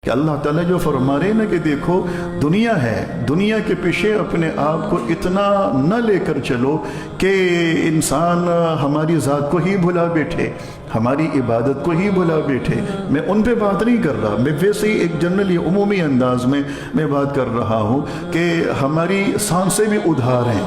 کہ اللہ تعالیٰ جو فرما رہے ہیں نا کہ دیکھو دنیا ہے، دنیا کے پیچھے اپنے آپ کو اتنا نہ لے کر چلو کہ انسان ہماری ذات کو ہی بھلا بیٹھے، ہماری عبادت کو ہی بھلا بیٹھے۔ میں ان پہ بات نہیں کر رہا، میں ویسے ہی ایک جنرلی عمومی انداز میں بات کر رہا ہوں کہ ہماری سانسیں بھی ادھار ہیں،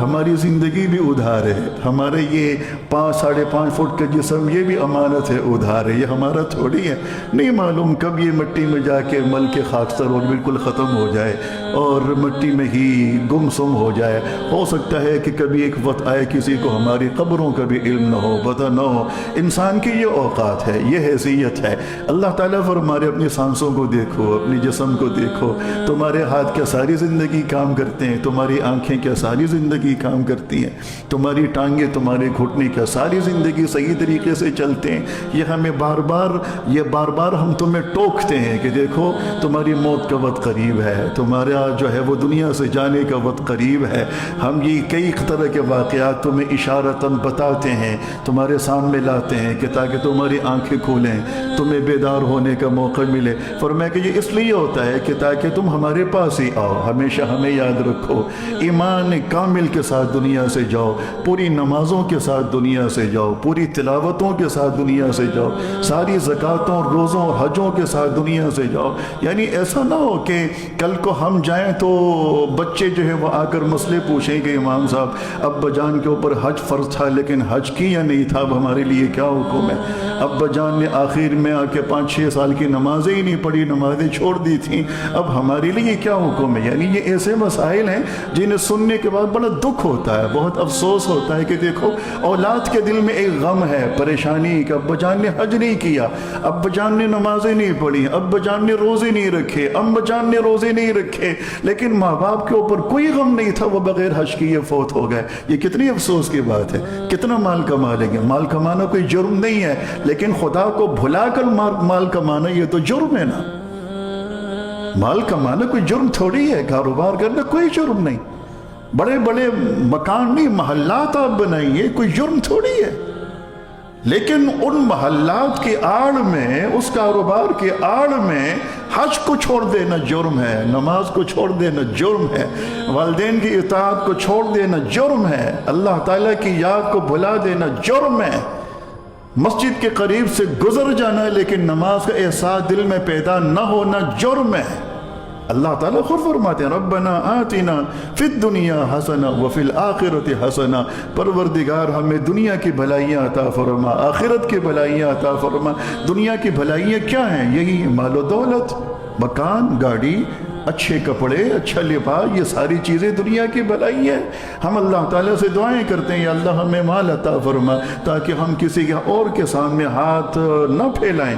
ہماری زندگی بھی ادھار ہے، ہمارے یہ 5-5.5 فٹ کا جسم یہ بھی امانت ہے، ادھار ہے، یہ ہمارا تھوڑی ہے۔ نہیں معلوم کب یہ مٹی میں جا کے مل کے خاکستر اور بالکل ختم ہو جائے اور مٹی میں ہی گم سم ہو جائے۔ ہو سکتا ہے کہ کبھی ایک وقت آئے کسی کو ہماری قبروں کا بھی علم نہ ہو، پتہ نہ ہو۔ انسان کی یہ اوقات ہے، یہ حیثیت ہے۔ اللہ تعالیٰ فرمارے اپنی سانسوں کو دیکھو، اپنی جسم کو دیکھو، تمہارے ہاتھ کیا ساری زندگی کام کرتے ہیں، تمہاری آنکھیں کیا ساری زندگی کام کرتی ہیں، تمہاری ٹانگیں، تمہارے گھٹنے کیا ساری زندگی صحیح طریقے سے چلتے ہیں۔ یہ ہمیں بار بار ہم تمہیں ٹوکتے ہیں کہ دیکھو تمہاری موت کا وقت قریب ہے، تمہارا جو ہے وہ دنیا سے جانے کا وقت قریب ہے۔ ہم یہ کئی طرح کے واقعات تمہیں اشارتاً بتاتے ہیں، تمہارے سامنے لاتے ہیں کہ تاکہ تمہاری آنکھیں کھولیں، تمہیں بیدار ہونے کا موقع ملے۔ فرمایا کہ یہ اس لیے ہوتا ہے کہ تاکہ تم ہمارے پاس ہی آؤ، ہمیشہ ہمیں یاد رکھو، ایمان کامل کے ساتھ دنیا سے جاؤ، پوری نمازوں کے ساتھ دنیا سے جاؤ، پوری تلاوتوں کے ساتھ دنیا سے جاؤ، ساری زکاتوں، روزوں اور حجوں کے ساتھ دنیا سے جاؤ۔ یعنی ایسا نہ ہو کہ کل کو ہم جائیں تو بچے جو ہے وہ آ کر مسئلے پوچھیں کہ امام صاحب ابا جان کے اوپر حج فرض تھا لیکن حج کی یا نہیں تھا، اب ہمارے لیے کیا حکم ہے؟ ابا جان نے آخر میں آ کے 5-6 سال کی نمازیں ہی نہیں پڑھی، نمازیں چھوڑ دی تھیں، اب ہمارے لیے کیا حکم ہے؟ یعنی یہ ایسے مسائل ہیں جنہیں سننے کے بعد بڑا دکھ ہوتا ہے، بہت افسوس ہوتا ہے کہ دیکھو اولاد کے دل میں ایک غم ہے، پریشانی کہ ابا جان نے حج نہیں کیا، ابا جان نے نمازیں نہیں پڑھی، ابا جان نے روزے نہیں رکھے، اما جان نے روزے نہیں رکھے، لیکن ماں باپ کے اوپر کوئی غم نہیں تھا، وہ بغیر حج کیے فوت ہو گئے۔ یہ کتنی افسوس کی بات ہے۔ کتنا مال کما لیں گے؟ مال کمانا کوئی جرم نہیں ہے، لیکن خدا کو بھلا کر مال کمانا یہ تو جرم ہے نا۔ مال کمانا کوئی جرم تھوڑی ہے، کاروبار کرنا کوئی جرم نہیں، بڑے بڑے مکان نہیں، محلات آپ بنائیے، کوئی جرم تھوڑی ہے، لیکن ان محلات کی آڑ میں، اس کاروبار کی آڑ میں حج کو چھوڑ دینا جرم ہے، نماز کو چھوڑ دینا جرم ہے، والدین کی اطاعت کو چھوڑ دینا جرم ہے، اللہ تعالیٰ کی یاد کو بھلا دینا جرم ہے، مسجد کے قریب سے گزر جانا لیکن نماز کا احساس دل میں پیدا نہ ہونا جرم ہے۔ اللہ تعالیٰ خود فرماتے ہیں ربنا آتنا فی الدنیا حسنہ وفی الآخرۃ حسنہ، پروردگار ہمیں دنیا کی بھلائیاں عطا فرما، آخرت کی بھلائیاں عطا فرما۔ دنیا کی بھلائیاں کیا ہیں؟ یہی مال و دولت، مکان، گاڑی، اچھے کپڑے، اچھا لباس، یہ ساری چیزیں دنیا کی بھلائی ہے۔ ہم اللہ تعالیٰ سے دعائیں کرتے ہیں یا اللہ ہمیں مال عطا فرما تاکہ ہم کسی کے اور کے سامنے ہاتھ نہ پھیلائیں،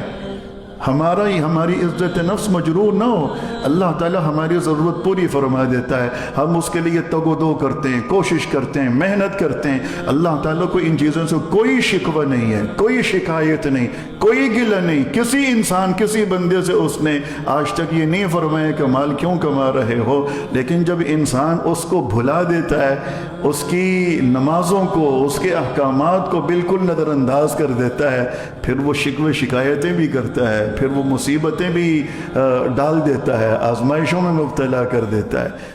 ہماری عزت نفس مجروح نہ ہو۔ اللہ تعالیٰ ہماری ضرورت پوری فرما دیتا ہے، ہم اس کے لیے تگ و دو کرتے ہیں، کوشش کرتے ہیں، محنت کرتے ہیں۔ اللہ تعالیٰ کو ان چیزوں سے کوئی شکوہ نہیں ہے، کوئی شکایت نہیں، کوئی گلہ نہیں۔ کسی انسان، کسی بندے سے اس نے آج تک یہ نہیں فرمایا کہ مال کیوں کما رہے ہو، لیکن جب انسان اس کو بھلا دیتا ہے، اس کی نمازوں کو، اس کے احکامات کو بالکل نظر انداز کر دیتا ہے، پھر وہ شکوے شکایتیں بھی کرتا ہے، پھر وہ مصیبتیں بھی ڈال دیتا ہے، آزمائشوں میں مبتلا کر دیتا ہے۔